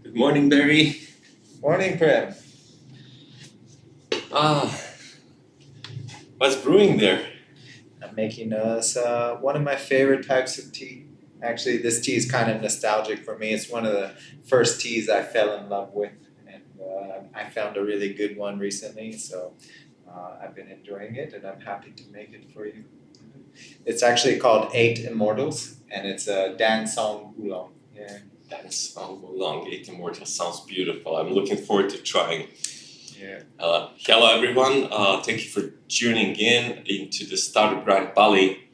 Good morning, Barry. Morning, Prem. Ah, what's brewing there? I'm making us one of my favorite types of tea. Actually, this tea is kind of nostalgic for me. It's one of the first teas I fell in love with, and I found a really good one recently. So I've been enjoying it, and I'm happy to make it for you. It's actually called Eight Immortals, and it's a Dansong Oolong. Yeah. That's long. Eight Immortal sounds beautiful. I'm looking forward to trying. Yeah. Hello, everyone. Thank you for tuning in into the Startup Grind Bali.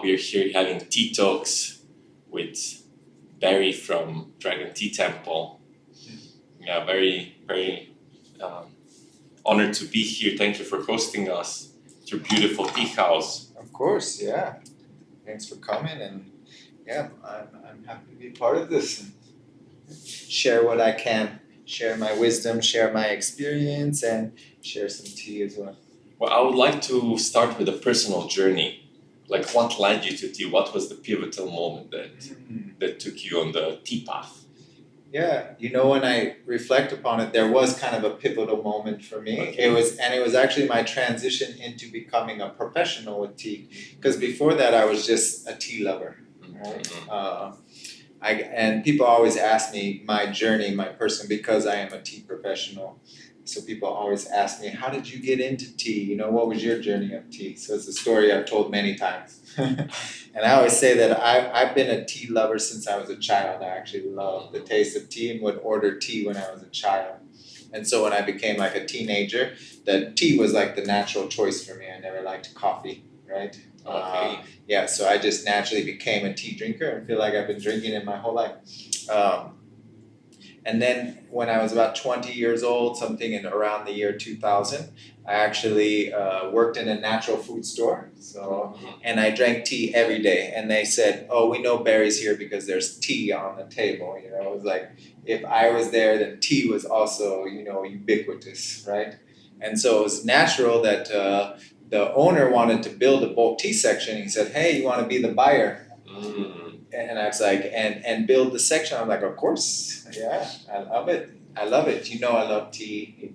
We are here having tea talks with Barry from Dragon Tea Temple. Yeah, very honored to be here. Thank you for hosting us at your beautiful tea house. Of course, yeah. Thanks for coming, and yeah, I'm happy to be part of this and share what I can, share my wisdom, share my experience, and share some tea as well. Well, I would like to start with a personal journey. Like, what led you to tea? What was the pivotal moment that took you on the tea path? Yeah, when I reflect upon it, there was kind of a pivotal moment for me. Okay. It was actually my transition into becoming a professional with tea. Because before that, I was just a tea lover. Right? And people always ask me my journey, my person, because I am a tea professional. So people always ask me, how did you get into tea? What was your journey of tea? So it's a story I've told many times. And I always say that I've been a tea lover since I was a child. I actually loved the taste of tea and would order tea when I was a child. And so when I became like a teenager, that tea was like the natural choice for me. I never liked coffee, right? Okay. Yeah, so I just naturally became a tea drinker and feel like I've been drinking it my whole life. And then when I was about 20 years old, something in around the year 2000, I actually worked in a natural food store. And I drank tea every day. And they said, oh, we know Barry's here because there's tea on the table. It was like, if I was there, then tea was also, ubiquitous, right? And so it was natural that the owner wanted to build a bulk tea section. He said, hey, you want to be the buyer? And I was like, and build the section. I'm like, of course, yeah, I love it. I love it. I love tea.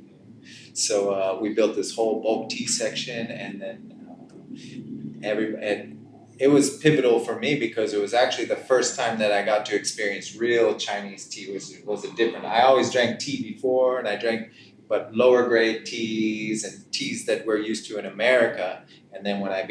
So we built this whole bulk tea section, and then and it was pivotal for me because it was actually the first time that I got to experience real Chinese tea. Was a different. I always drank tea before, and I drank but lower grade teas and teas that we're used to in America. And then when I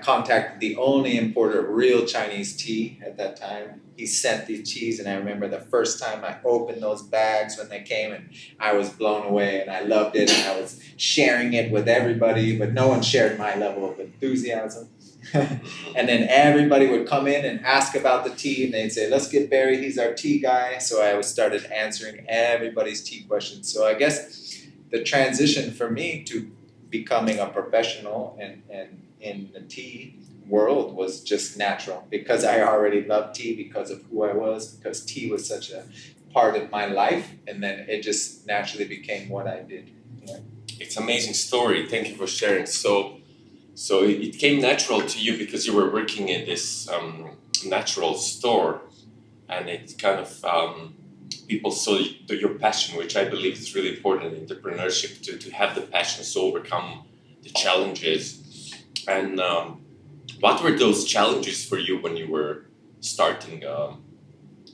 contacted the only importer of real Chinese tea at that time. He sent these teas, and I remember the first time I opened those bags when they came, and I was blown away, and I loved it, and I was sharing it with everybody, but no one shared my level of enthusiasm. And then everybody would come in and ask about the tea, and they'd say, let's get Barry, he's our tea guy. So I started answering everybody's tea questions. So I guess the transition for me to becoming a professional and in the tea world was just natural because I already loved tea because of who I was, because tea was such a part of my life, and then it just naturally became what I did. Yeah. It's an amazing story. Thank you for sharing. So it came natural to you because you were working in this natural store, and it kind of people saw your passion, which I believe is really important in entrepreneurship, to have the passion to overcome the challenges. And what were those challenges for you when you were starting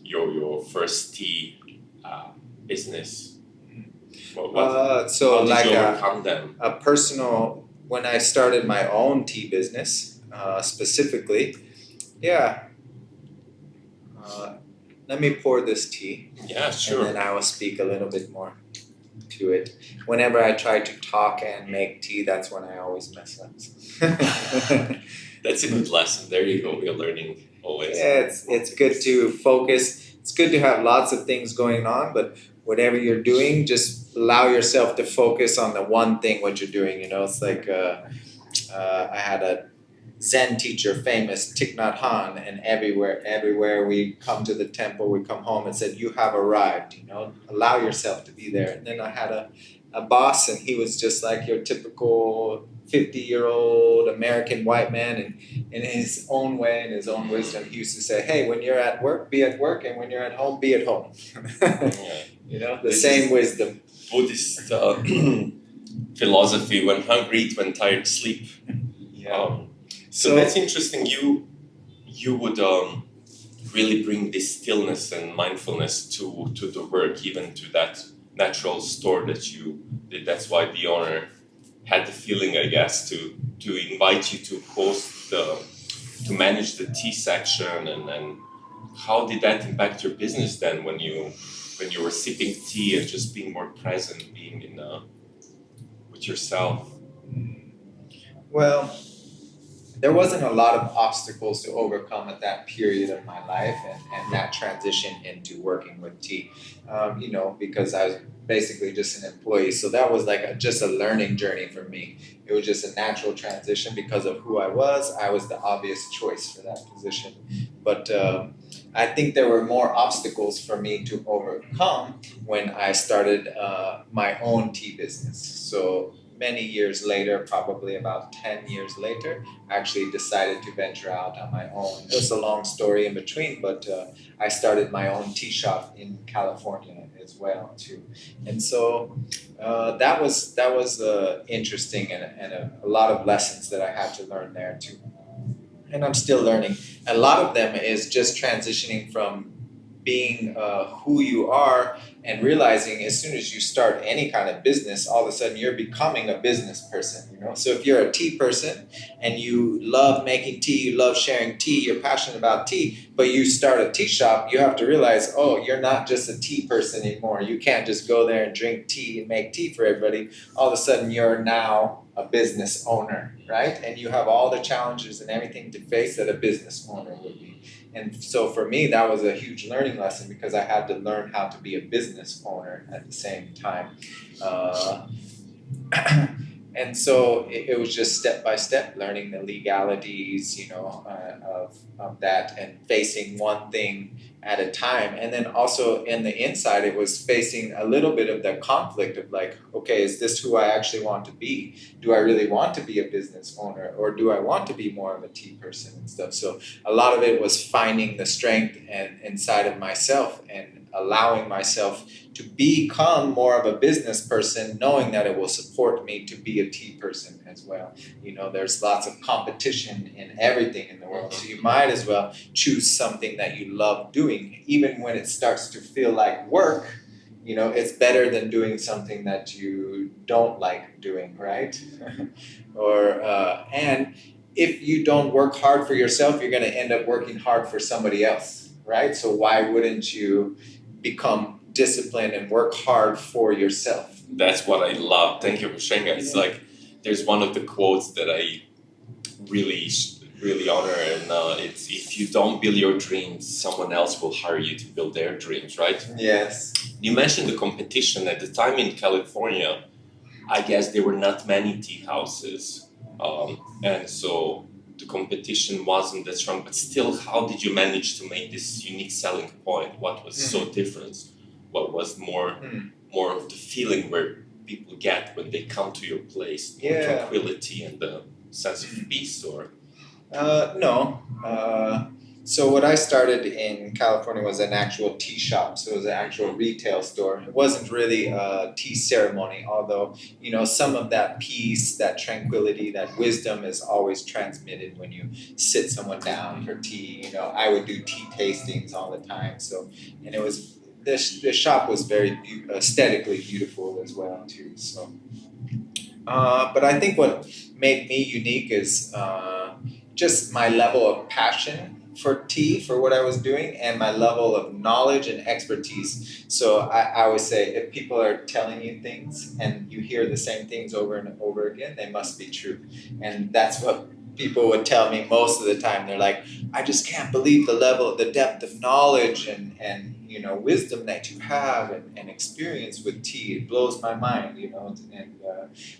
your first tea business? So how did like you overcome them? a personal, when I started my own tea business specifically, yeah. Let me pour this tea. Yeah, sure. And then I will speak a little bit more to it. Whenever I try to talk and make tea, that's when I always mess up. That's a good lesson. There you go. We're learning always. Yeah, it's good to focus. It's good to have lots of things going on, but whatever you're doing, just allow yourself to focus on the one thing what you're doing. It's like I had a Zen teacher, famous Thich Nhat Hanh, and everywhere we come to the temple, we come home and said, "You have arrived." Allow yourself to be there. And then I had a boss, and he was just like your typical 50-year-old American white man, and in his own way, in his own wisdom, he used to say, "Hey, when you're at work, be at work, and when you're at home, be at home." Yeah. You know, the This same is wisdom. Buddhist philosophy: when hungry, eat; when tired, sleep. Yeah. So that's interesting. You would really bring this stillness and mindfulness to the work, even to that natural store that you did. That's why the owner had the feeling, I guess, to invite you to host to manage the tea section, and how did that impact your business then when you were sipping tea and just being more present, being in with yourself? Well, there wasn't a lot of obstacles to overcome at that period of my life, and that transition into working with tea, you know, because I was basically just an employee. So that was like just a learning journey for me. It was just a natural transition because of who I was. I was the obvious choice for that position. But I think there were more obstacles for me to overcome when I started my own tea business. So many years later, probably about 10 years later, I actually decided to venture out on my own. It's a long story in between, but I started my own tea shop in California as well too. And so that was interesting, and a lot of lessons that I had to learn there too. And I'm still learning. A lot of them is just transitioning from being who you are and realizing as soon as you start any kind of business, all of a sudden you're becoming a business person, you know? So if you're a tea person and you love making tea, you love sharing tea, you're passionate about tea, but you start a tea shop, you have to realize, oh, you're not just a tea person anymore. You can't just go there and drink tea and make tea for everybody. All of a sudden you're now a business owner, right? And you have all the challenges and everything to face that a business owner would be. And so for me, that was a huge learning lesson because I had to learn how to be a business owner at the same time. Uh, and so it was just step by step learning the legalities, you know, of that, and facing one thing at a time. And then also in the inside, it was facing a little bit of the conflict of like, okay, is this who I actually want to be? Do I really want to be a business owner, or do I want to be more of a tea person and stuff? So a lot of it was finding the strength and inside of myself and allowing myself to become more of a business person, knowing that it will support me to be a tea person as well. You know, there's lots of competition in everything in the world, so you might as well choose something that you love doing, even when it starts to feel like work. You know, it's better than doing something that you don't like doing, right? Or and if you don't work hard for yourself, you're going to end up working hard for somebody else, right? So why wouldn't you become disciplined and work hard for yourself? That's what I love. Thank you for sharing that. It's like there's one of the quotes that I really really honor, and it's, if you don't build your dreams, someone else will hire you to build their dreams, right? Yes. You mentioned the competition at the time in California. I guess there were not many tea houses, and so the competition wasn't that strong. But still, how did you manage to make this unique selling point? What was so different? What was more of the feeling where people get when they come to your place? More tranquility and the sense of peace, or No. So what I started in California was an actual tea shop. So it was an actual retail store. It wasn't really a tea ceremony, although, you know, some of that peace, that tranquility, that wisdom is always transmitted when you sit someone down for tea. You know, I would do tea tastings all the time. So, and it was, the shop was very aesthetically beautiful as well too. So, but I think what made me unique is just my level of passion for tea, for what I was doing, and my level of knowledge and expertise. So I always say, if people are telling you things and you hear the same things over and over again, they must be true. And that's what people would tell me most of the time. They're like, I just can't believe the level, the depth of knowledge and you know, wisdom that you have and experience with tea. It blows my mind, you know. And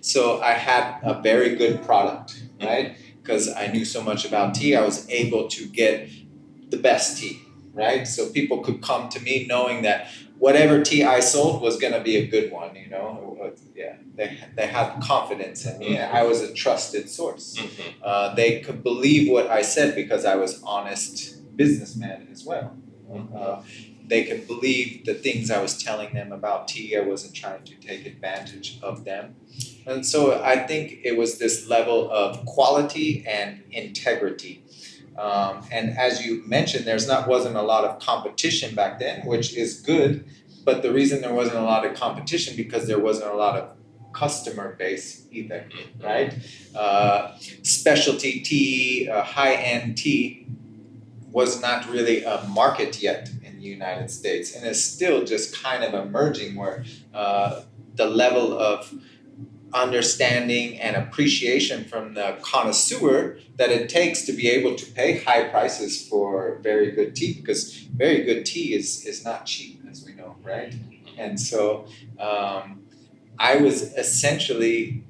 so I had a very good product, right? Because I knew so much about tea, I was able to get the best tea, right? So people could come to me knowing that whatever tea I sold was going to be a good one, you know. Yeah, they had confidence in me. I was a trusted source. They could believe what I said because I was honest businessman as well. They could believe the things I was telling them about tea. I wasn't trying to take advantage of them. And so I think it was this level of quality and integrity. And as you mentioned, wasn't a lot of competition back then, which is good. But the reason there wasn't a lot of competition because there wasn't a lot of customer base either, right? Specialty tea, high-end tea was not really a market yet in the United States, and it's still just kind of emerging where the level of understanding and appreciation from the connoisseur that it takes to be able to pay high prices for very good tea, because very good tea is not cheap, as we know, right? And so I was essentially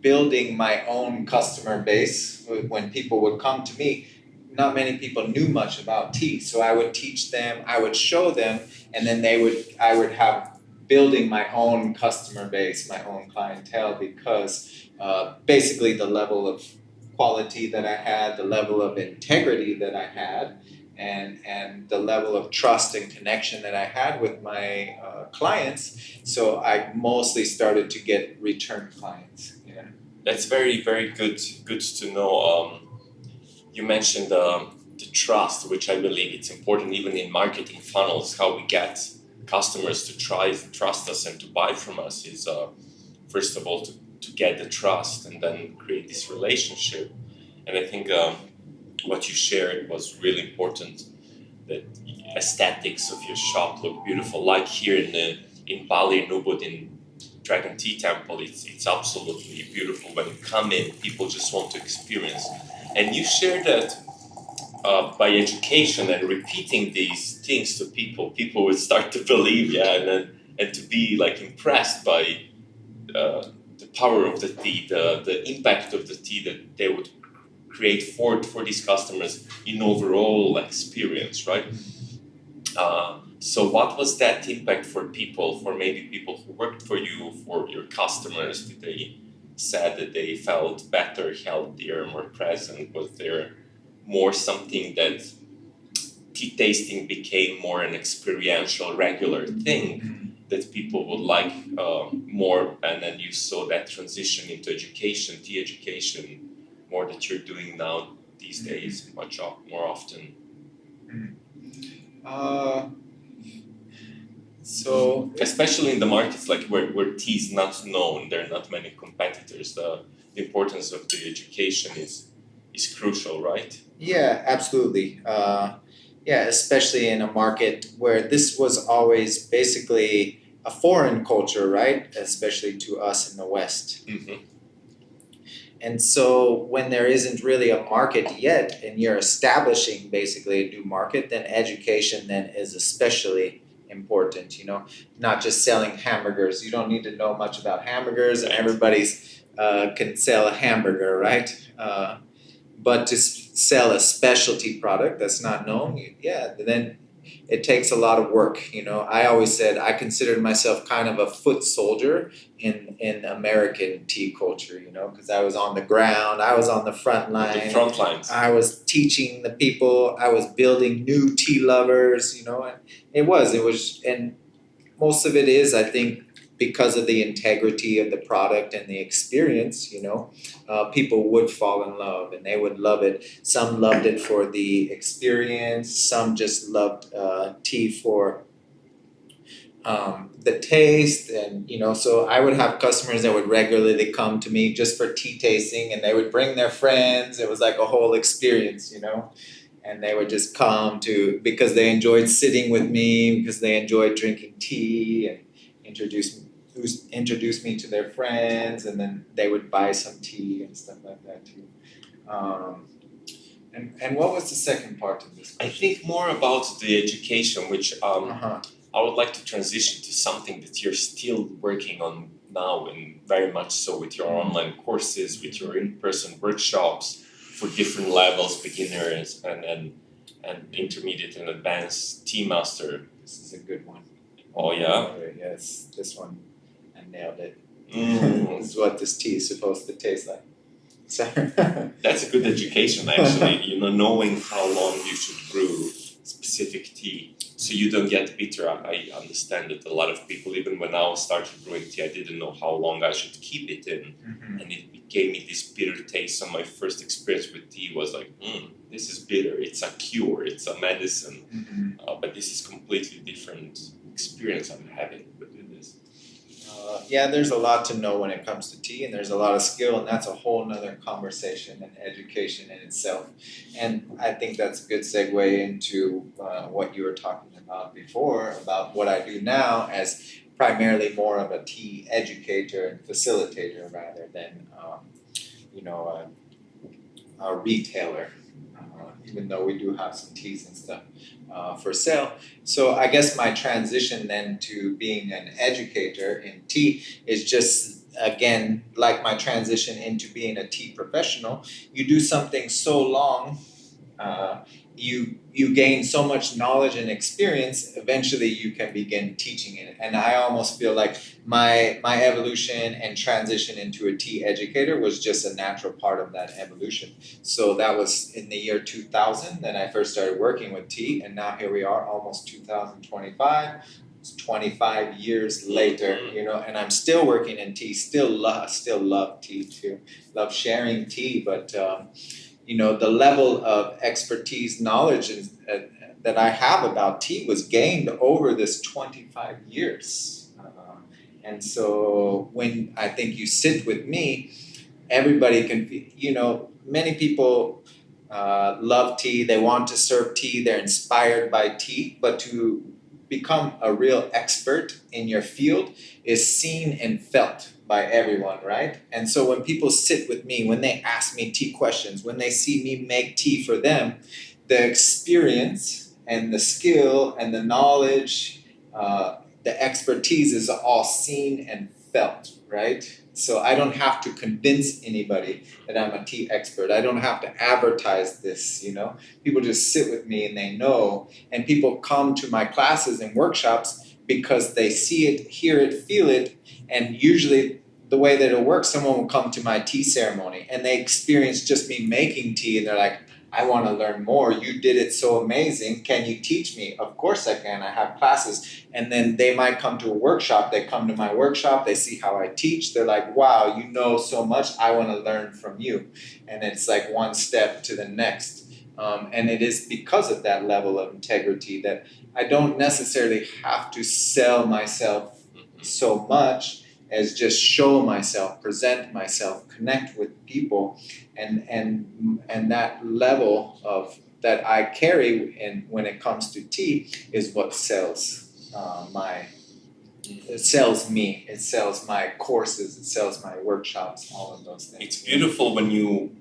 building my own customer base. When people would come to me, not many people knew much about tea, so I would teach them, I would show them, and then I would have building my own customer base, my own clientele, because basically the level of quality that I had, the level of integrity that I had, and the level of trust and connection that I had with my clients. So I mostly started to get return clients. Yeah. That's very, very good to know. You mentioned the trust, which I believe it's important even in marketing funnels. How we get customers to trust us and to buy from us is first of all to get the trust and then create this relationship. And I think what you shared was really important. That aesthetics of your shop look beautiful, like here in Bali, in Ubud, in Dragon Tea Temple. It's absolutely beautiful. When you come in, people just want to experience. And you share that by education and repeating these things to people would start to believe, and to be like impressed by the power of the tea, the impact of the tea that they would create for these customers in overall experience, right? So what was that impact for people, for maybe people who worked for you, for your customers? Did they said that they felt better, healthier, more present? Was there more something that tea tasting became more an experiential, regular thing that people would like more? And then you saw that transition into education, tea education, more that you're doing now these days, much more often. So especially in the markets like where tea is not known, there are not many competitors. The importance of the education is crucial, right? Yeah, absolutely. Especially in a market where this was always basically a foreign culture, right? Especially to us in the West. Mm-hmm. And so when there isn't really a market yet and you're establishing basically a new market, then education then is especially important, not just selling hamburgers. You don't need to know much about hamburgers, and everybody's can sell a hamburger, right? But to sell a specialty product that's not known, then it takes a lot of work. I always said I considered myself kind of a foot soldier in American tea culture, because I was on the ground, I was on the front line. The front lines. I was teaching the people, I was building new tea lovers, and it was, and most of it is, I think, because of the integrity of the product and the experience, people would fall in love and they would love it. Some loved it for the experience. Some just loved tea for the taste. And, so I would have customers that would regularly come to me just for tea tasting, and they would bring their friends. It was like a whole experience, and they would just come because they enjoyed sitting with me, because they enjoyed drinking tea, and introduce me to their friends, and then they would buy some tea and stuff like that too. And what was the second part of this question? I think more about the education, which I would like to transition to something that you're still working on now, and very much so with your online courses, with your in-person workshops for different levels, beginners and intermediate and advanced tea master. This is a good one. Oh yeah? Yes, this one, I nailed it. Mm. This is what this tea is supposed to taste like. So That's a good education, actually. Knowing how long you should brew specific tea, so you don't get bitter. I understand that a lot of people, even when I started brewing tea, I didn't know how long I should keep it in, and it gave me this bitter taste. So my first experience with tea was like, this is bitter. It's a cure. It's a medicine. But this is completely different experience I'm having with this. Yeah, there's a lot to know when it comes to tea, and there's a lot of skill, and that's a whole nother conversation and education in itself. And I think that's a good segue into what you were talking about before, about what I do now as primarily more of a tea educator and facilitator rather than, a retailer, even though we do have some teas and stuff for sale. So I guess my transition then to being an educator in tea is just, again, like my transition into being a tea professional. You do something so long, you gain so much knowledge and experience, eventually you can begin teaching it. And I almost feel like my evolution and transition into a tea educator was just a natural part of that evolution. So that was in the year 2000 that I first started working with tea, and now here we are, almost 2025. It's 25 years later, and I'm still working in tea, still love tea too, love sharing tea, but the level of expertise, knowledge that I have about tea was gained over this 25 years. And so when I think you sit with me, everybody can, many people love tea, they want to serve tea, they're inspired by tea, but to become a real expert in your field is seen and felt by everyone, right? And so when people sit with me, when they ask me tea questions, when they see me make tea for them, the experience and the skill and the knowledge, the expertise is all seen and felt, right? So I don't have to convince anybody that I'm a tea expert. I don't have to advertise this, People just sit with me and they know, and people come to my classes and workshops because they see it, hear it, feel it, and usually the way that it works, someone will come to my tea ceremony and they experience just me making tea and they're like, I want to learn more. You did it so amazing. Can you teach me? Of course I can. I have classes. And then they might come to a workshop. They come to my workshop. They see how I teach. They're like, wow, you know so much. I want to learn from you. And it's like one step to the next. And it is because of that level of integrity that I don't necessarily have to sell myself so much as just show myself, present myself, connect with people, and that level of that I carry in when it comes to tea is what sells it sells me, it sells my courses, it sells my workshops, all of those things. It's beautiful when you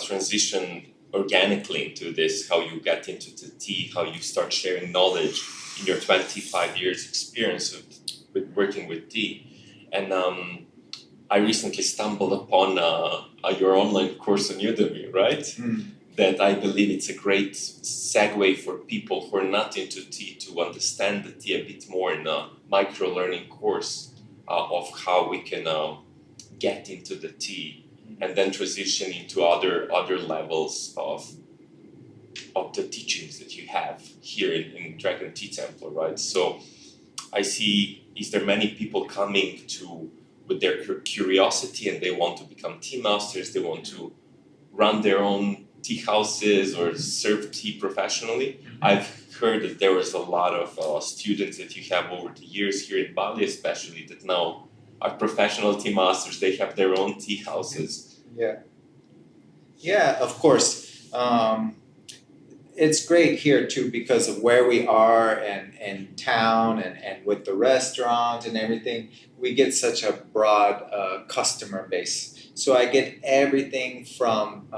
transition organically into this, how you get into the tea, how you start sharing knowledge in your 25 years experience with working with tea. And I recently stumbled upon your online course on Udemy, right? That I believe it's a great segue for people who are not into tea to understand the tea a bit more in a micro-learning course of how we can get into the tea and then transition into other levels of the teachings that you have here in Dragon Tea Temple, right? So I see, is there many people coming with their curiosity and they want to become tea masters, they want to run their own tea houses or serve tea professionally? I've heard that there was a lot of students that you have over the years here in Bali especially that now are professional tea masters, they have their own tea houses. Yeah, of course. It's great here too because of where we are and town and with the restaurant and everything, we get such a broad customer base. So I get everything from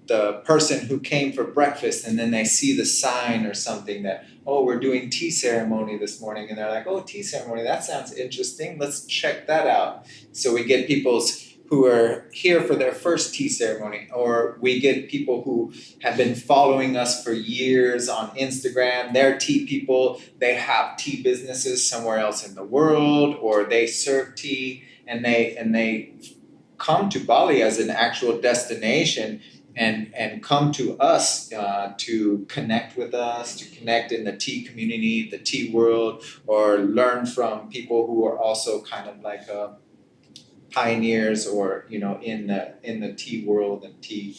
the person who came for breakfast and then they see the sign or something that, oh, we're doing tea ceremony this morning, and they're like, oh, tea ceremony, that sounds interesting, let's check that out. So we get people who are here for their first tea ceremony, or we get people who have been following us for years on Instagram. They're tea people, they have tea businesses somewhere else in the world, or they serve tea, and they come to Bali as an actual destination and come to us to connect with us, to connect in the tea community, the tea world, or learn from people who are also kind of like pioneers, or in the tea world and tea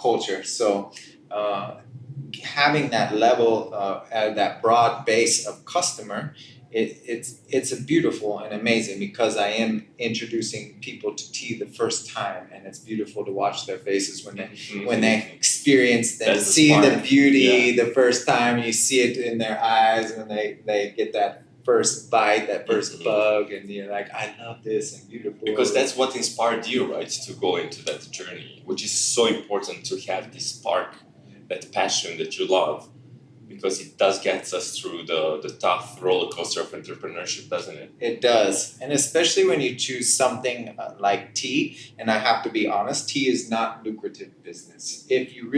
culture. So having that level, that broad base of customer, it's a beautiful and amazing, because I am introducing people to tea the first time, and it's beautiful to watch their faces when they experience and see the beauty the first time. You see it in their eyes when they get that first bite, that first bug, and you're like, I love this, and beautiful. Because that's what inspired you, right, to go into that journey, which is so important, to have this spark, that passion that you love, because it does get us through the tough roller coaster of entrepreneurship, doesn't it? It does. And especially when you choose something like tea, and I have to be honest, tea is not lucrative business. If you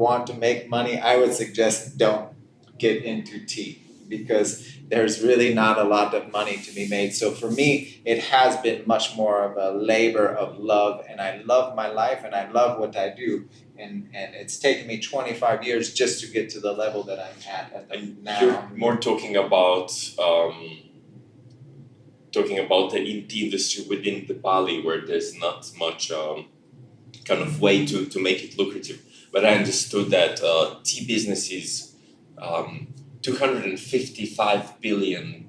want to make money, I would suggest don't get into tea, because there's really not a lot of money to be made. So for me, it has been much more of a labor of love, and I love my life and I love what I do. And it's taken me 25 years just to get to the level that I'm at now. You're more talking about the tea industry within the Bali, where there's not much kind of way to make it lucrative. But I understood that tea business is $255 billion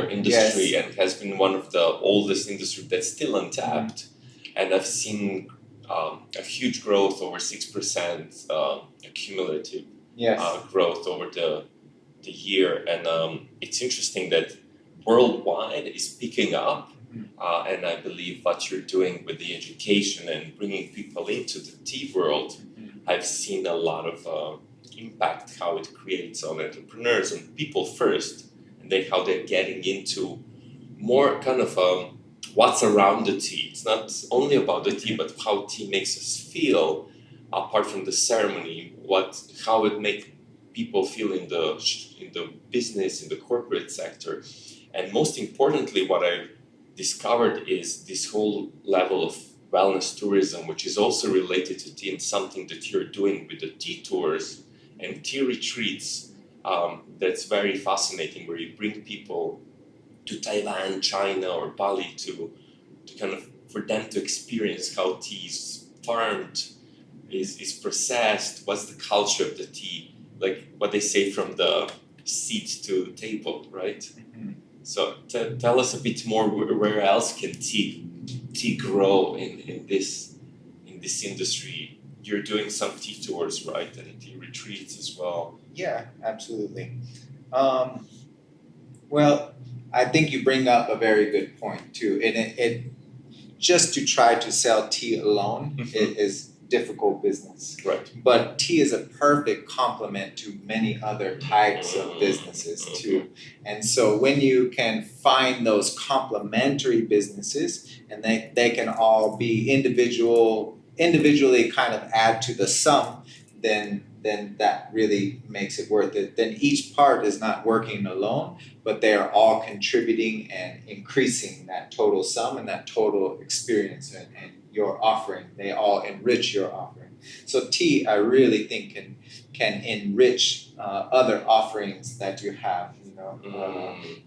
industry, Yes. and has been one of the oldest industry that's still untapped. And I've seen a huge growth, over 6% cumulative Yes. growth over the year. And it's interesting that worldwide is picking up. And I believe what you're doing with the education and bringing people into the tea world, I've seen a lot of impact, how it creates on entrepreneurs and people first, and then how they're getting into more kind of what's around the tea. It's not only about the tea, but how tea makes us feel, apart from the ceremony, how it makes people feel in the business, in the corporate sector. And most importantly, what I've discovered is this whole level of wellness tourism, which is also related to tea, and something that you're doing with the tea tours and tea retreats. That's very fascinating, where you bring people to Thailand, China, or Bali to kind of, for them to experience how tea is farmed, is processed, what's the culture of the tea, like what they say, from the seed to table, right? So tell us a bit more, where else can tea grow in this industry? You're doing some tea tours, right, and tea retreats as well. Yeah, absolutely. Well, I think you bring up a very good point too. It just to try to sell tea alone, it is difficult business. Right. But tea is a perfect complement to many other types of businesses too. And so when you can find those complementary businesses, and they can all be individually kind of add to the sum, then that really makes it worth it. Then each part is not working alone, but they are all contributing and increasing that total sum and that total experience and your offering. They all enrich your offering. So tea, I really think, can enrich other offerings that you have,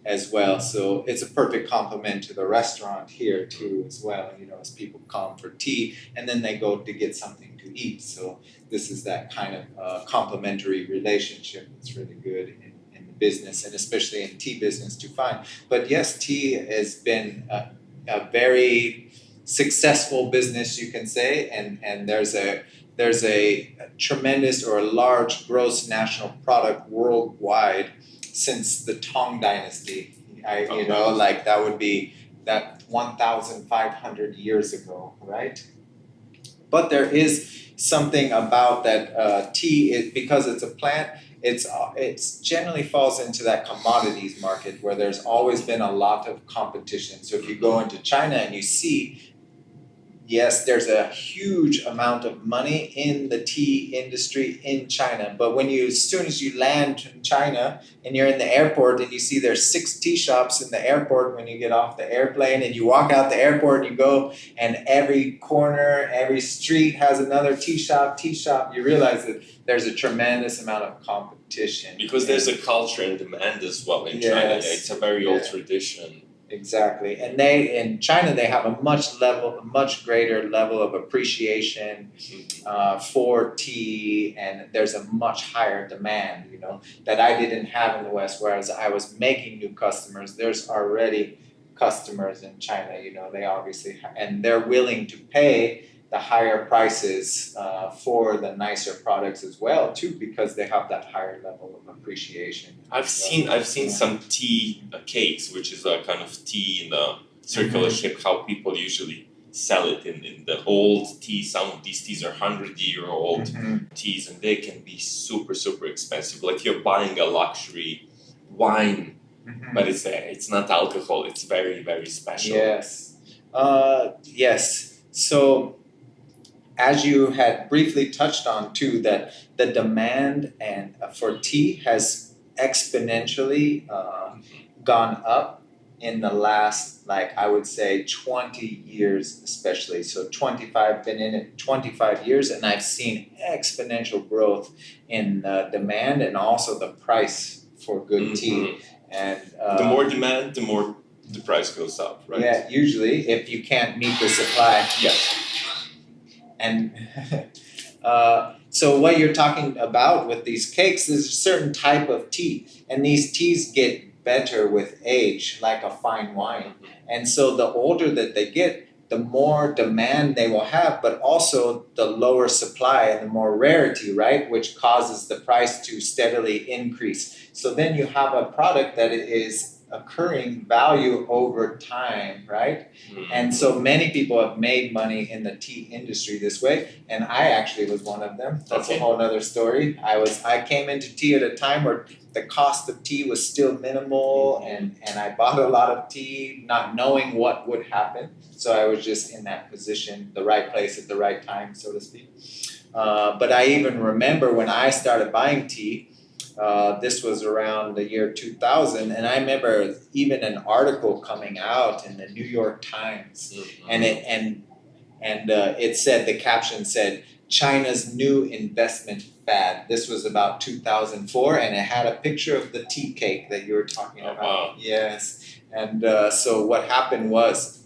as well. So it's a perfect complement to the restaurant here too, as well. As people come for tea and then they go to get something to eat. So this is that kind of complementary relationship that's really good in the business, and especially in tea business to find. But yes, tea has been a very successful business, you can say, and there's a tremendous or a large gross national product worldwide since the Tang Dynasty. Like that would be that 1,500 years ago, right? But there is something about that tea, because it's a plant, it's generally falls into that commodities market where there's always been a lot of competition. So if you go into China and you see, yes, there's a huge amount of money in the tea industry in China. But as soon as you land in China and you're in the airport and you see there's 6 tea shops in the airport when you get off the airplane, and you walk out the airport and you go, and every corner, every street has another tea shop, you realize that there's a tremendous amount of competition. Because there's a culture and demand as well in China. Yeah, it's a very old tradition. Exactly, and in China they have a much greater level of appreciation for tea, and there's a much higher demand, that I didn't have in the West. Whereas I was making new customers, there's already customers in China, they obviously, and they're willing to pay the higher prices for the nicer products as well too, because they have that higher level of appreciation. I've seen some tea cakes, which is a kind of tea in a circular shape. How people usually sell it in the old tea. Some of these teas are 100-year-old teas, and they can be super expensive. Like you're buying a luxury wine, but it's not alcohol. It's very special. Yes, yes. So, as you had briefly touched on too, that the demand and for tea has exponentially gone up in the last, I would say 20 years especially. So been in it 25 years, and I've seen exponential growth in demand and also the price for good tea. And the more demand, the more the price goes up, right? Yeah, usually if you can't meet the supply. Yes. And so what you're talking about with these cakes is a certain type of tea, and these teas get better with age, like a fine wine. And so the older that they get, the more demand they will have, but also the lower supply and the more rarity, right? Which causes the price to steadily increase. So then you have a product that is occurring value over time, right? And so many people have made money in the tea industry this way, and I actually was one of them. That's a whole other story. I came into tea at a time where the cost of tea was still minimal, and I bought a lot of tea not knowing what would happen. So I was just in that position, the right place at the right time, so to speak. But I even remember when I started buying tea, this was around the year 2000, and I remember even an article coming out in the New York Times, and it said, the caption said, "China's new investment fad." This was about 2004, and it had a picture of the tea cake that you were talking about. Wow. Yes, and so what happened was,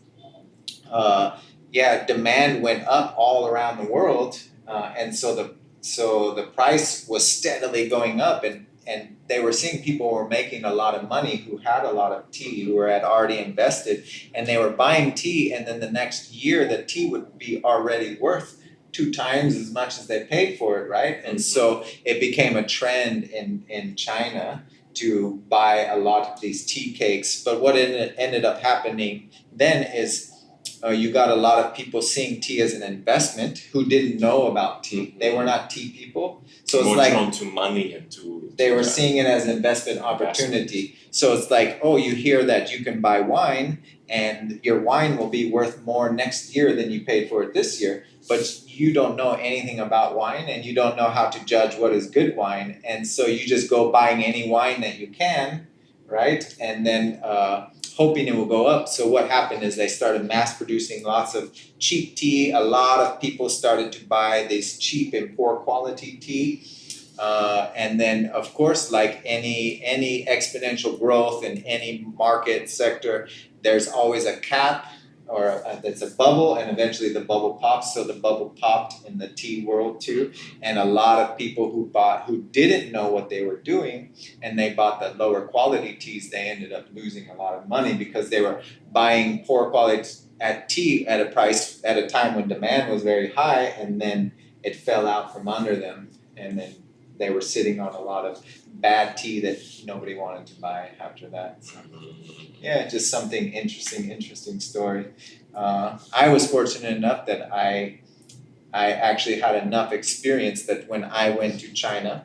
demand went up all around the world, and so the price was steadily going up, and they were seeing people were making a lot of money who had a lot of tea, who had already invested, and they were buying tea, and then the next year the tea would be already worth 2 times as much as they paid for it, right? And so it became a trend in China to buy a lot of these tea cakes. But what ended up happening then is you got a lot of people seeing tea as an investment who didn't know about tea. They were not tea people. So it's more drawn to money and they were seeing it as an investment opportunity. So it's like, you hear that you can buy wine and your wine will be worth more next year than you paid for it this year. But you don't know anything about wine, and you don't know how to judge what is good wine. And so you just go buying any wine that you can, right? And then hoping it will go up. So what happened is they started mass producing lots of cheap tea. A lot of people started to buy this cheap and poor quality tea. And then, of course, like any exponential growth in any market sector, there's always a cap, or there's a bubble, and eventually the bubble pops. So the bubble popped in the tea world too, and a lot of people who didn't know what they were doing, and they bought the lower quality teas, they ended up losing a lot of money because they were buying poor quality tea at a time when demand was very high, and then it fell out from under them, and then they were sitting on a lot of bad tea that nobody wanted to buy after that. So, yeah, just something interesting story. I was fortunate enough that I actually had enough experience that when I went to China,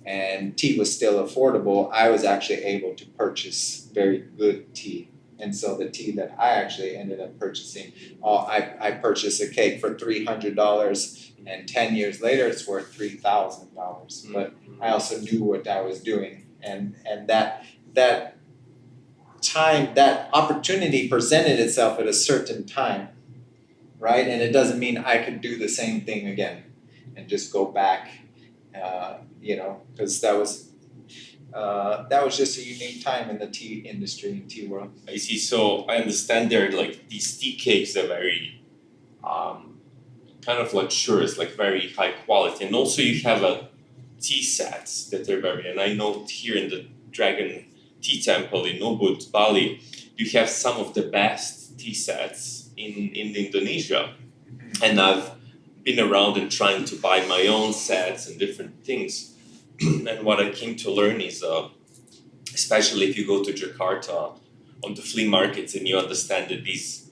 and tea was still affordable, I was actually able to purchase very good tea. And so the tea that I actually ended up purchasing, I purchased a cake for $300, and 10 years later it's worth $3,000. But I also knew what I was doing, and that time, that opportunity presented itself at a certain time, right? And it doesn't mean I could do the same thing again and just go back, because that was just a unique time in the tea industry and tea world. I see. So I understand there like these tea cakes are very kind of luxurious, like very high quality, and also you have a tea sets that are very. And I know here in the Dragon Tea Temple in Ubud, Bali, you have some of the best tea sets in Indonesia, and I've been around and trying to buy my own sets and different things. And what I came to learn is, especially if you go to Jakarta on the flea markets and you understand that these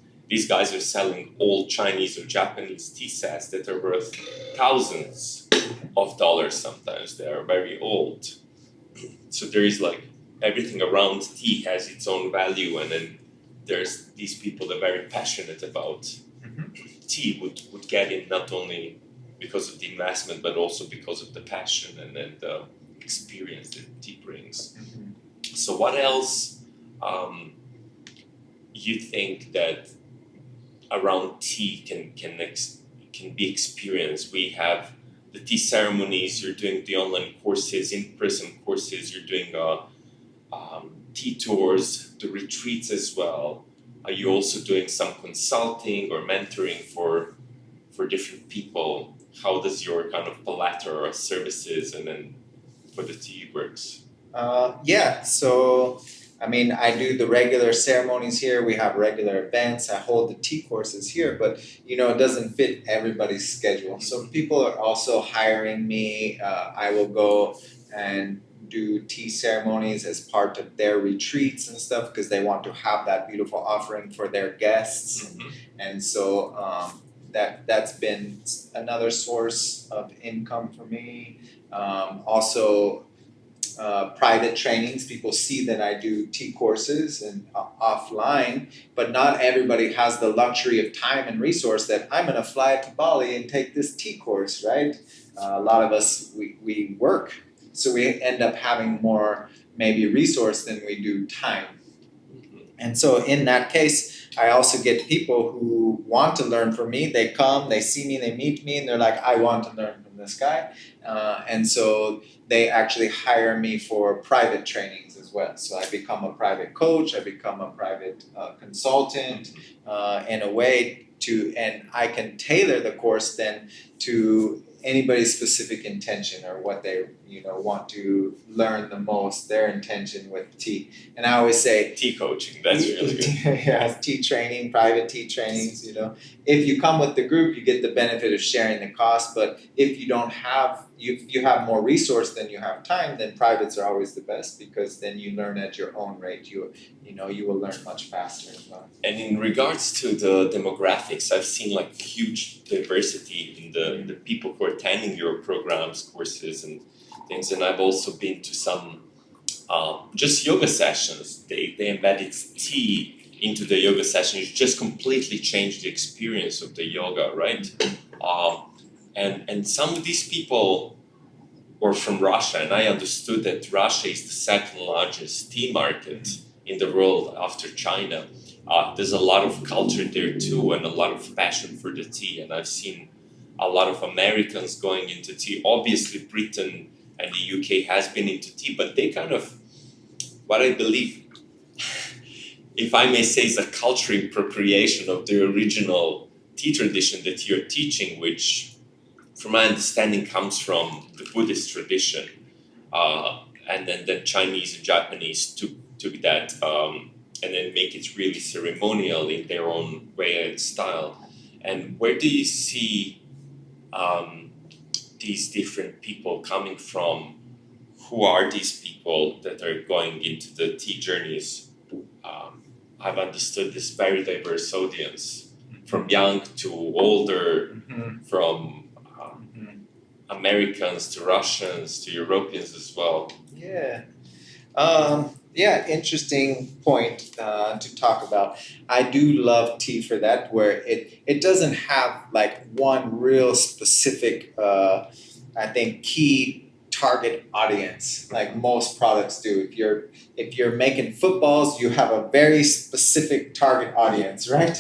guys are selling old Chinese or Japanese tea sets that are worth thousands of dollars sometimes. They are very old. So there is like everything around tea has its own value, and then there's these people that are very passionate about tea would get in not only because of the investment, but also because of the passion and then the experience that tea brings. So what else you think that around tea can be experienced? We have the tea ceremonies, you're doing the online courses, in-person courses, you're doing tea tours, the retreats as well. Are you also doing some consulting or mentoring for different people? How does your kind of palette or services and then for the tea works? So I do the regular ceremonies here. We have regular events. I hold the tea courses here, but it doesn't fit everybody's schedule. So people are also hiring me. I will go and do tea ceremonies as part of their retreats and stuff because they want to have that beautiful offering for their guests. And so that's been another source of income for me. Also, private trainings. People see that I do tea courses and offline, but not everybody has the luxury of time and resource that I'm going to fly to Bali and take this tea course, right? A lot of us, we work, so we end up having more maybe resource than we do time. And so in that case, I also get people who want to learn from me. They come, they see me, they meet me, and they're like, I want to learn from this guy. And so they actually hire me for private trainings as well. So I become a private coach, I become a private consultant in a way and I can tailor the course then to anybody's specific intention or what they want to learn the most, their intention with tea. And I always say tea coaching, that's really good. Yeah, tea training, private tea trainings. If you come with the group, you get the benefit of sharing the cost, but if you don't have you have more resource than you have time, then privates are always the best because then you learn at your own rate. You will learn much faster as well. And in regards to the demographics, I've seen like huge diversity in the people who are attending your programs, courses, and things. And I've also been to some just yoga sessions. They embedded tea into the yoga sessions. It just completely changed the experience of the yoga, right? And some of these people were from Russia, and I understood that Russia is the second largest tea market in the world after China. There's a lot of culture there too, and a lot of passion for the tea. And I've seen a lot of Americans going into tea. Obviously, Britain and the UK has been into tea, but they kind of, what I believe, if I may say, is a cultural appropriation of the original tea tradition that you're teaching, which, from my understanding, comes from the Buddhist tradition, and then the Chinese and Japanese took that and then make it really ceremonial in their own way and style. And where do you see these different people coming from? Who are these people that are going into the tea journeys? I've understood this very diverse audience, from young to older, from Americans to Russians to Europeans as well. Yeah. Interesting point to talk about. I do love tea for that, where it doesn't have like one real specific, I think, key target audience like most products do. If you're making footballs, you have a very specific target audience, right?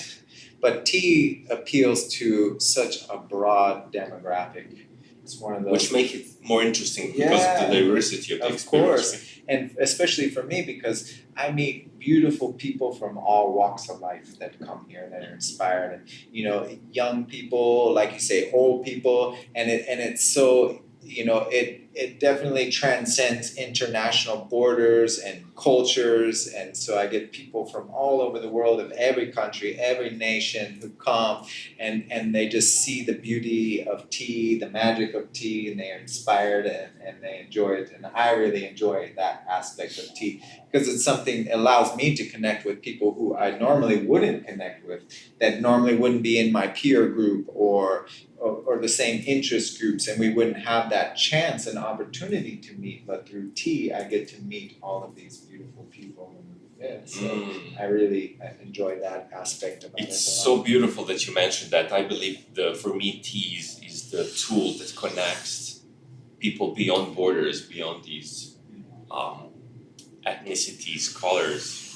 But tea appeals to such a broad demographic. It's one of those. Which make it more interesting because of the diversity of the experience. Course. And especially for me, because I meet beautiful people from all walks of life that come here that are inspired, and young people, like you say, old people, and it's so it definitely transcends international borders and cultures, and so I get people from all over the world, of every country, every nation, who come and they just see the beauty of tea, the magic of tea, and they are inspired and they enjoy it. And I really enjoy that aspect of tea because it's something that allows me to connect with people who I normally wouldn't connect with, that normally wouldn't be in my peer group or the same interest groups, and we wouldn't have that chance and opportunity to meet. But through tea, I get to meet all of these beautiful people. I really enjoy that aspect about it. It's so beautiful that you mentioned that. I believe for me, tea is the tool that connects people beyond borders, beyond these ethnicities, colors.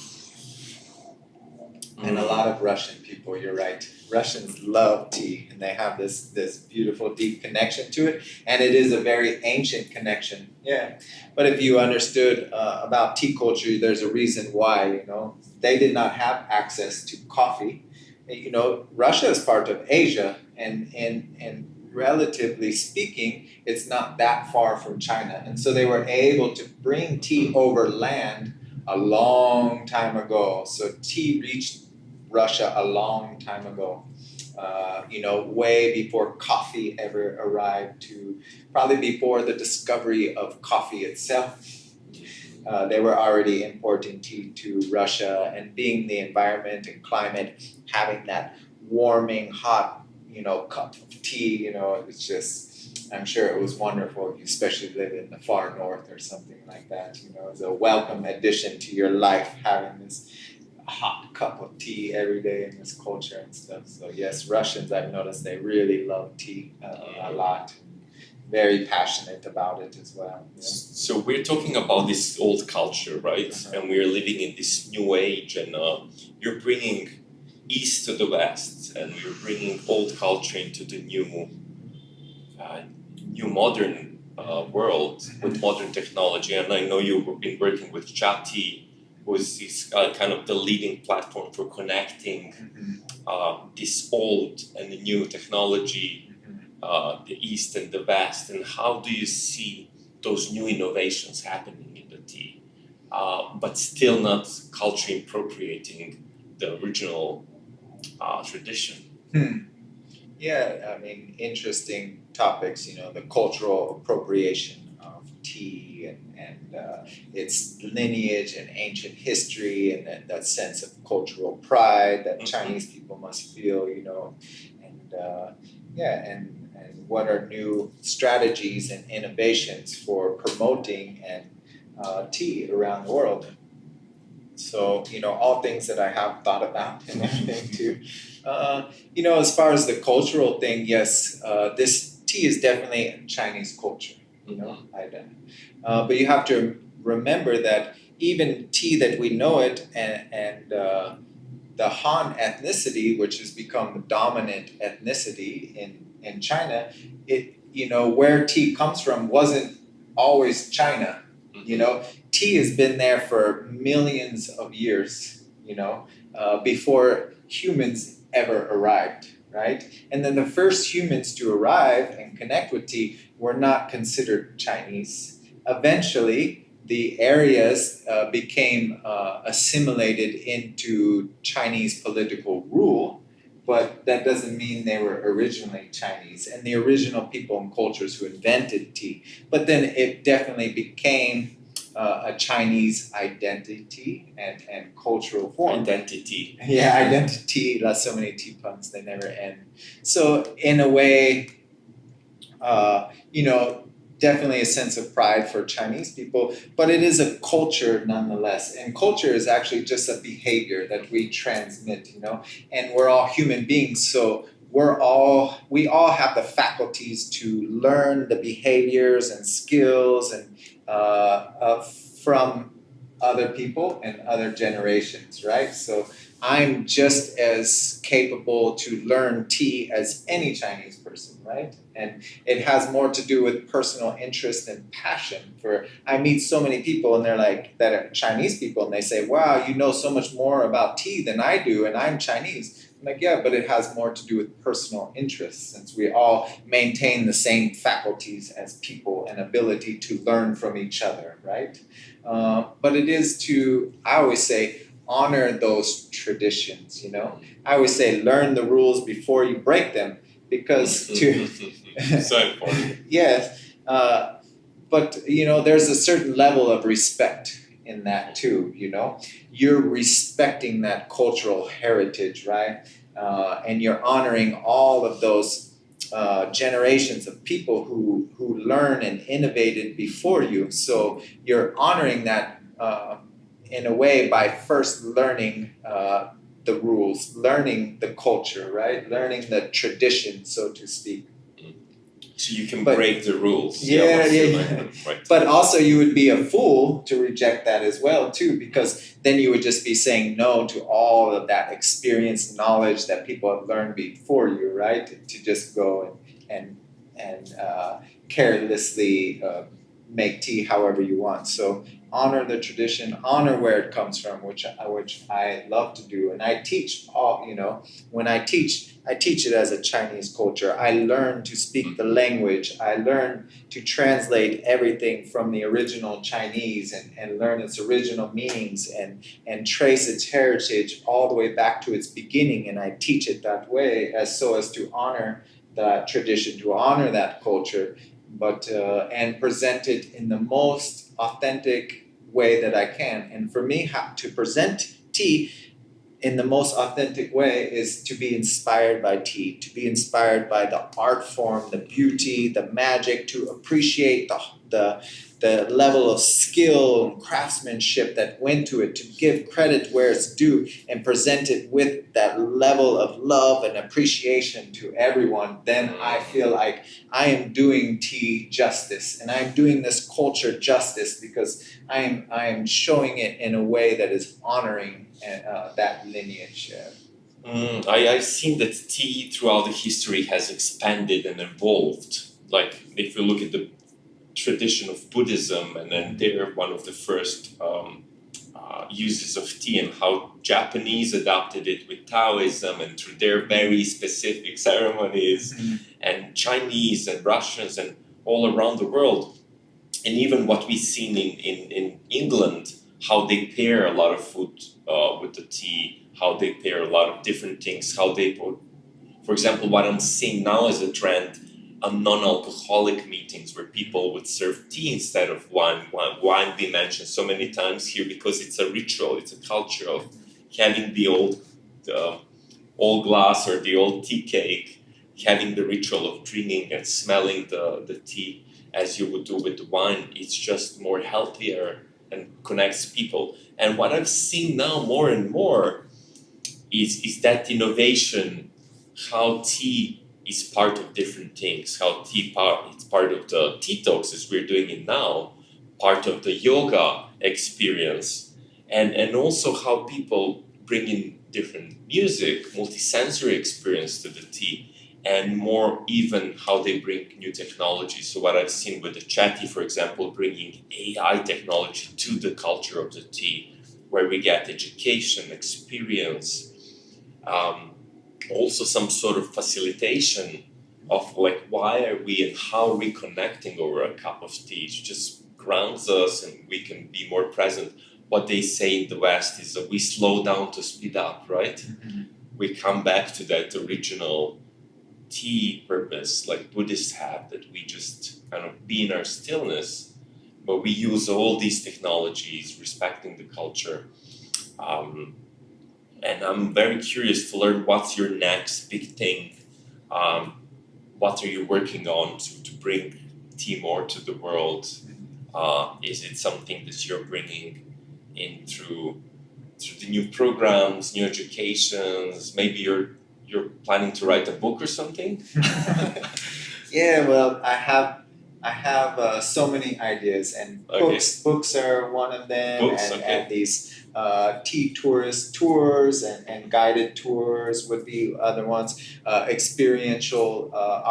And a lot of Russian people, you're right. Russians love tea, and they have this beautiful, deep connection to it, and it is a very ancient connection. Yeah, but if you understood about tea culture, there's a reason why. They did not have access to coffee. Russia is part of Asia, and relatively speaking, it's not that far from China, and so they were able to bring tea over land a long time ago. So tea reached Russia a long time ago, way before coffee ever arrived, to probably before the discovery of coffee itself. They were already importing tea to Russia, and being the environment and climate, having that warming, hot, cup of tea, it's just, I'm sure it was wonderful if you especially live in the far north or something like that. It's a welcome addition to your life, having this hot cup of tea every day in this culture and stuff. So yes, Russians, I've noticed they really love tea a lot. Very passionate about it as well. Yeah. So we're talking about this old culture, right? And we're living in this new age, and you're bringing East to the West, and we're bringing old culture into the new modern world with modern technology. And I know you've been working with ChaTea, who is kind of the leading platform for connecting this old and the new technology, the East and the West. And how do you see those new innovations happening in the tea, but still not culture appropriating the original tradition? Yeah, I mean, interesting topics, the cultural appropriation of tea and its lineage and ancient history, and that sense of cultural pride that Chinese people must feel, and what are new strategies and innovations for promoting tea around the world. So, all things that I have thought about and everything too. As far as the cultural thing, yes, this tea is definitely a Chinese culture, but you have to remember that even tea that we know it, and the Han ethnicity, which has become the dominant ethnicity in China, where tea comes from wasn't always China. Tea has been there for millions of years, before humans ever arrived, right? And then the first humans to arrive and connect with tea were not considered Chinese. Eventually, the areas became assimilated into Chinese political rule, but that doesn't mean they were originally Chinese and the original people and cultures who invented tea. But then it definitely became a Chinese identity and cultural form. Identity. Yeah, identity. That's so many tea puns, they never end. So in a way, definitely a sense of pride for Chinese people, but it is a culture nonetheless. And culture is actually just a behavior that we transmit, and we're all human beings. So we all have the faculties to learn the behaviors and skills and from other people and other generations, right? So I'm just as capable to learn tea as any Chinese person, right? And it has more to do with personal interest and passion. For I meet so many people and they're like that are Chinese people and they say, "Wow, you know so much more about tea than I do, and I'm Chinese." I'm like, yeah, but it has more to do with personal interest, since we all maintain the same faculties as people and ability to learn from each other, right? But it is I always say, honor those traditions, I always say, learn the rules before you break them, because So important. yes, but there's a certain level of respect in that too, you're respecting that cultural heritage, right? And you're honoring all of those generations of people who learn and innovated before you. So you're honoring that in a way by first learning the rules, learning the culture, right? Learning the tradition, so to speak. So you can break the rules. Yeah. Right. But also you would be a fool to reject that as well too, because then you would just be saying no to all of that experience, knowledge that people have learned before you, right? To just go and carelessly make tea however you want. So honor the tradition, honor where it comes from, which I love to do. And I teach when I teach it as a Chinese culture. I learn to speak the language. I learn to translate everything from the original Chinese and learn its original meanings and trace its heritage all the way back to its beginning. And I teach it that way so as to honor that tradition, to honor that culture, but and present it in the most authentic way that I can. And for me, to present tea in the most authentic way is to be inspired by tea, to be inspired by the art form, the beauty, the magic, to appreciate the level of skill and craftsmanship that went to it, to give credit where it's due and present it with that level of love and appreciation to everyone. Then I feel like I am doing tea justice, and I'm doing this culture justice, because I am showing it in a way that is honoring that lineage. I've seen that tea throughout the history has expanded and evolved. Like if you look at the tradition of Buddhism, and then they're one of the first uses of tea, and how Japanese adopted it with Taoism and through their very specific ceremonies, and Chinese and Russians and all around the world. And even what we've seen in England, how they pair a lot of food with the tea, how they pair a lot of different things, how they put, for example, what I'm seeing now as a trend, non-alcoholic meetings where people would serve tea instead of wine. Wine we mentioned so many times here because it's a ritual, it's a culture of having the old glass or the old tea cake, having the ritual of drinking and smelling the tea as you would do with the wine. It's just more healthier and connects people. And what I've seen now more and more is that innovation, how tea is part of different things, how it's part of the tea talks as we're doing it now, part of the yoga experience, and also how people bring in different music, multisensory experience to the tea, and more even how they bring new technology. So what I've seen with the ChaTea, for example, bringing AI technology to the culture of the tea, where we get education, experience, also some sort of facilitation of like why are we and how are we connecting over a cup of tea. It just grounds us and we can be more present. What they say in the West is that we slow down to speed up, right? Mm-hmm. We come back to that original tea purpose like Buddhists have, that we just kind of be in our stillness, but we use all these technologies, respecting the culture. And I'm very curious to learn what's your next big thing. what are you working on to bring tea more to the world? Is it something that you're bringing in through the new programs, new educations? Maybe you're planning to write a book or something? Yeah, well, I have so many ideas, and Okay. books are one of them, Books, and, okay. and these tea tourist tours and guided tours would be other ones. Experiential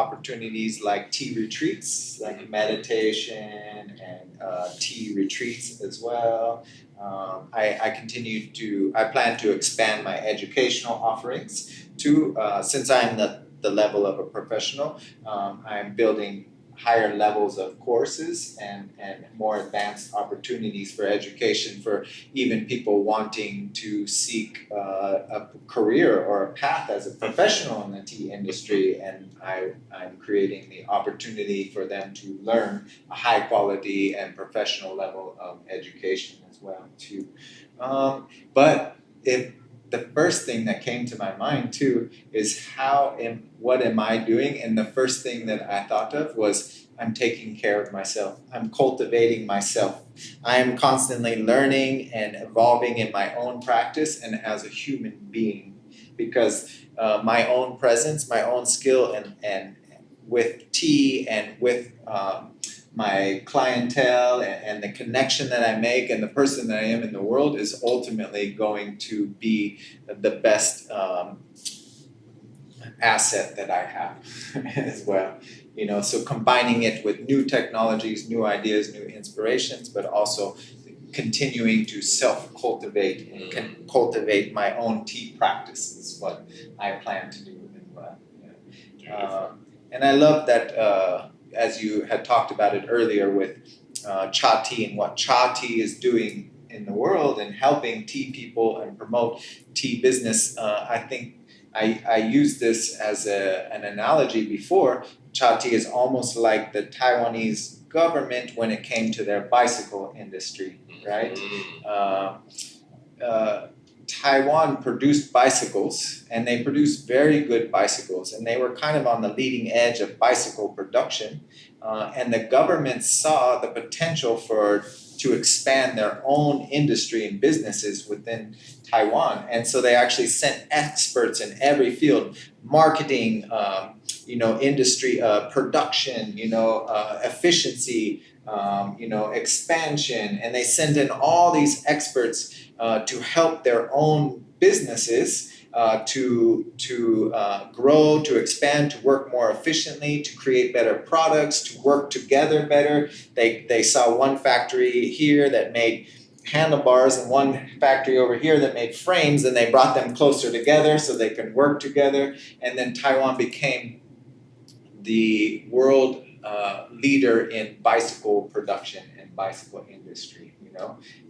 opportunities like tea retreats, like meditation and tea retreats as well. I plan to expand my educational offerings too, since I'm the level of a professional. I'm building higher levels of courses and more advanced opportunities for education for even people wanting to seek a career or a path as a professional in the tea industry. And I'm creating the opportunity for them to learn a high quality and professional level of education as well too. But if the first thing that came to my mind too is what am I doing? And the first thing that I thought of was I'm taking care of myself. I'm cultivating myself. I am constantly learning and evolving in my own practice and as a human being, because my own presence, my own skill, and with tea and with my clientele and the connection that I make and the person that I am in the world is ultimately going to be the best asset that I have as well. So combining it with new technologies, new ideas, new inspirations, but also continuing to self-cultivate and cultivate my own tea practice is what I plan to do as well. And I love that, as you had talked about it earlier with ChaTea and what ChaTea is doing in the world and helping tea people and promote tea business. I think I used this as an analogy before. ChaTea is almost like the Taiwanese government when it came to their bicycle industry, right? Taiwan produced bicycles, and they produced very good bicycles, and they were kind of on the leading edge of bicycle production. And the government saw the potential to expand their own industry and businesses within Taiwan, and so they actually sent experts in every field: marketing, industry, production, efficiency, expansion, and they sent in all these experts to help their own businesses to grow, to expand, to work more efficiently, to create better products, to work together better. They saw one factory here that made handlebars and one factory over here that made frames, and they brought them closer together so they can work together. And then Taiwan became the world leader in bicycle production and bicycle industry,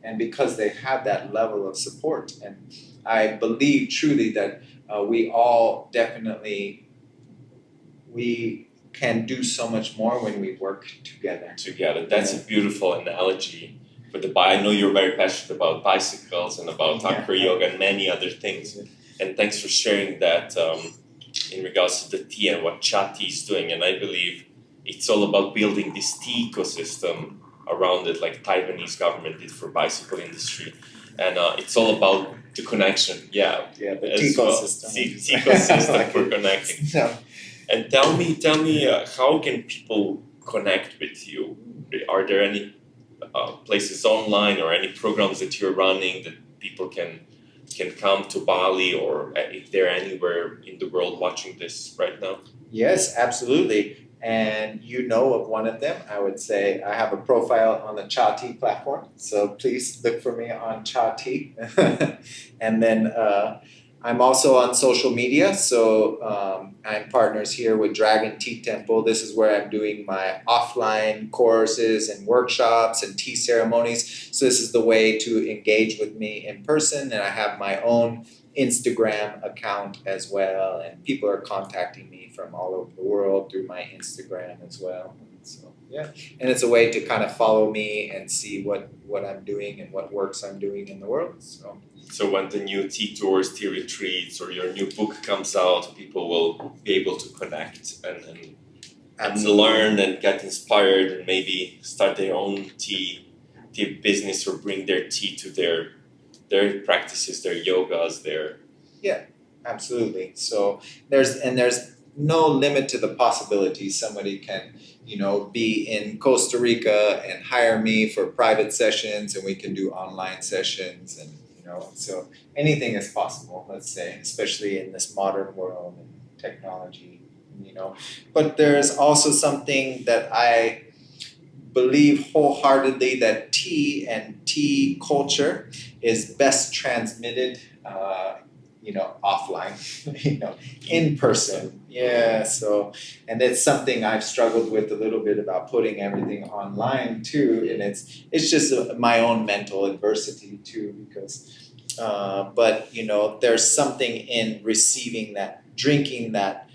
and because they have that level of support. And I believe truly that we all definitely, we can do so much more when we work together. That's a beautiful analogy for I know you're very passionate about bicycles and about acro yoga and many other things. And thanks for sharing that in regards to the tea and what ChaTea is doing. And I believe it's all about building this tea ecosystem around it, like Taiwanese government did for bicycle industry. And it's all about the connection. The ecosystem. Ecosystem for connecting. Yeah. And tell me, how can people connect with you? Are there any places online or any programs that you're running that people can come to Bali, or if they're anywhere in the world watching this right now? Yes, absolutely. And of one of them, I would say I have a profile on the ChaTea platform. So please look for me on ChaTea. And then I'm also on social media. So I'm partners here with Dragon Tea Temple. This is where I'm doing my offline courses and workshops and tea ceremonies. So this is the way to engage with me in person. And I have my own Instagram account as well, and people are contacting me from all over the world through my Instagram as well. So and it's a way to kind of follow me and see what I'm doing and what works I'm doing in the world. So when the new tea tours, tea retreats, or your new book comes out, people will be able to connect and and learn and get inspired and maybe start their own tea business or bring their tea to their practices, their yogas, their Absolutely. So there's no limit to the possibilities. Somebody can, be in Costa Rica and hire me for private sessions, and we can do online sessions, and so anything is possible. Let's say, especially in this modern world and technology, But there's also something that I believe wholeheartedly, that tea and tea culture is best transmitted, offline, in person. Yeah. So, and it's something I've struggled with a little bit about putting everything online too, and it's just my own mental adversity too, because, but there's something in receiving that, drinking that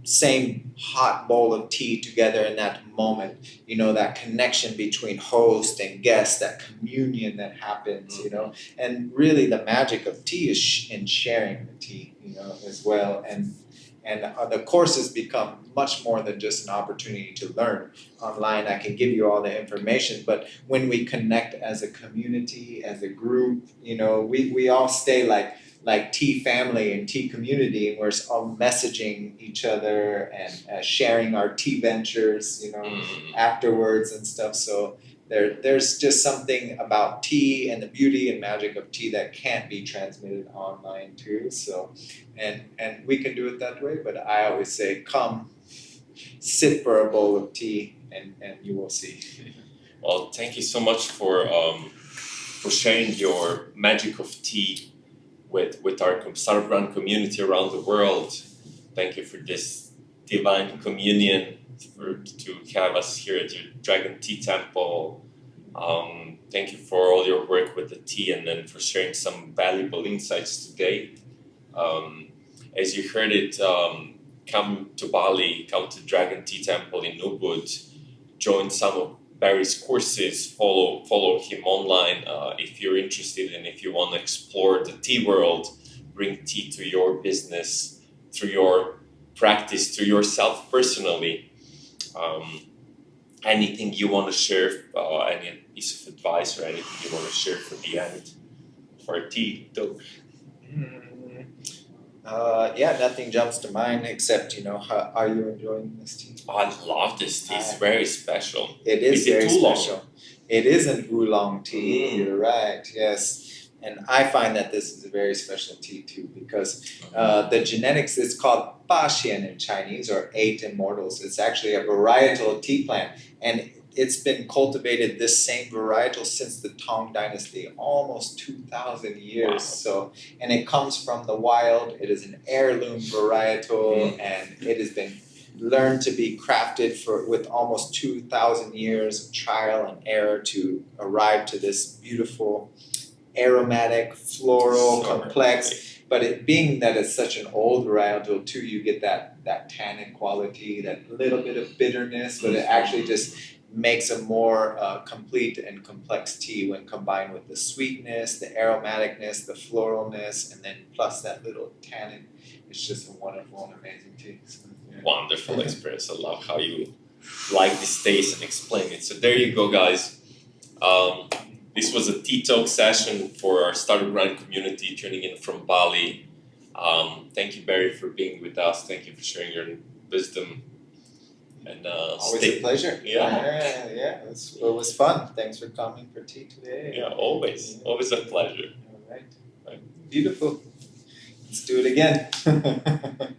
same hot bowl of tea together in that moment, that connection between host and guest, that communion that happens, and really the magic of tea is in sharing the tea, as well. And the courses become much more than just an opportunity to learn. Online, I can give you all the information, but when we connect as a community, as a group, we all stay like tea family and tea community, and we're all messaging each other and sharing our tea ventures, afterwards and stuff. So there's just something about tea and the beauty and magic of tea that can't be transmitted online too. So, and we can do it that way. But I always say, come sit for a bowl of tea, and you will see. Well, thank you so much for sharing your magic of tea with our Savor brand community around the world. Thank you for this divine communion, to have us here at your Dragon Tea Temple. Thank you for all your work with the tea, and then for sharing some valuable insights today. As you heard it, come to Bali, come to Dragon Tea Temple in Ubud, join some of Barry's courses, follow him online if you're interested, and if you want to explore the tea world, bring tea to your business, through your practice, to yourself personally. Anything you want to share, any piece of advice or anything you want to share for the end for tea? Nothing jumps to mind except, how are you enjoying this tea? I love this tea. It's very special. It is very special. Long? It isn't oolong tea. You're right. Yes. And I find that this is a very special tea too, because the genetics is called Baxian in Chinese, or 8 immortals. It's actually a varietal tea plant, and it's been cultivated, this same varietal, since the Tang Dynasty, almost 2,000 years. Wow. So, and it comes from the wild. It is an heirloom varietal, and it has been learned to be crafted with almost 2,000 years of trial and error to arrive to this beautiful, aromatic, floral, complex. But it being that it's such an old varietal too, you get that tannin quality, that little bit of bitterness, but it actually just makes a more complete and complex tea when combined with the sweetness, the aromaticness, the floralness, and then plus that little tannin. It's just a wonderful and amazing tea. So, wonderful experience. I love how you like this taste and explain it. So there you go, guys. This was a tea talk session for our Startup Grind community tuning in from Bali. Thank you, Barry, for being with us. Thank you for sharing your wisdom. And always a pleasure. Yeah. It was fun. Thanks for coming for tea today. Yeah, always a pleasure. All right. Beautiful. Let's do it again.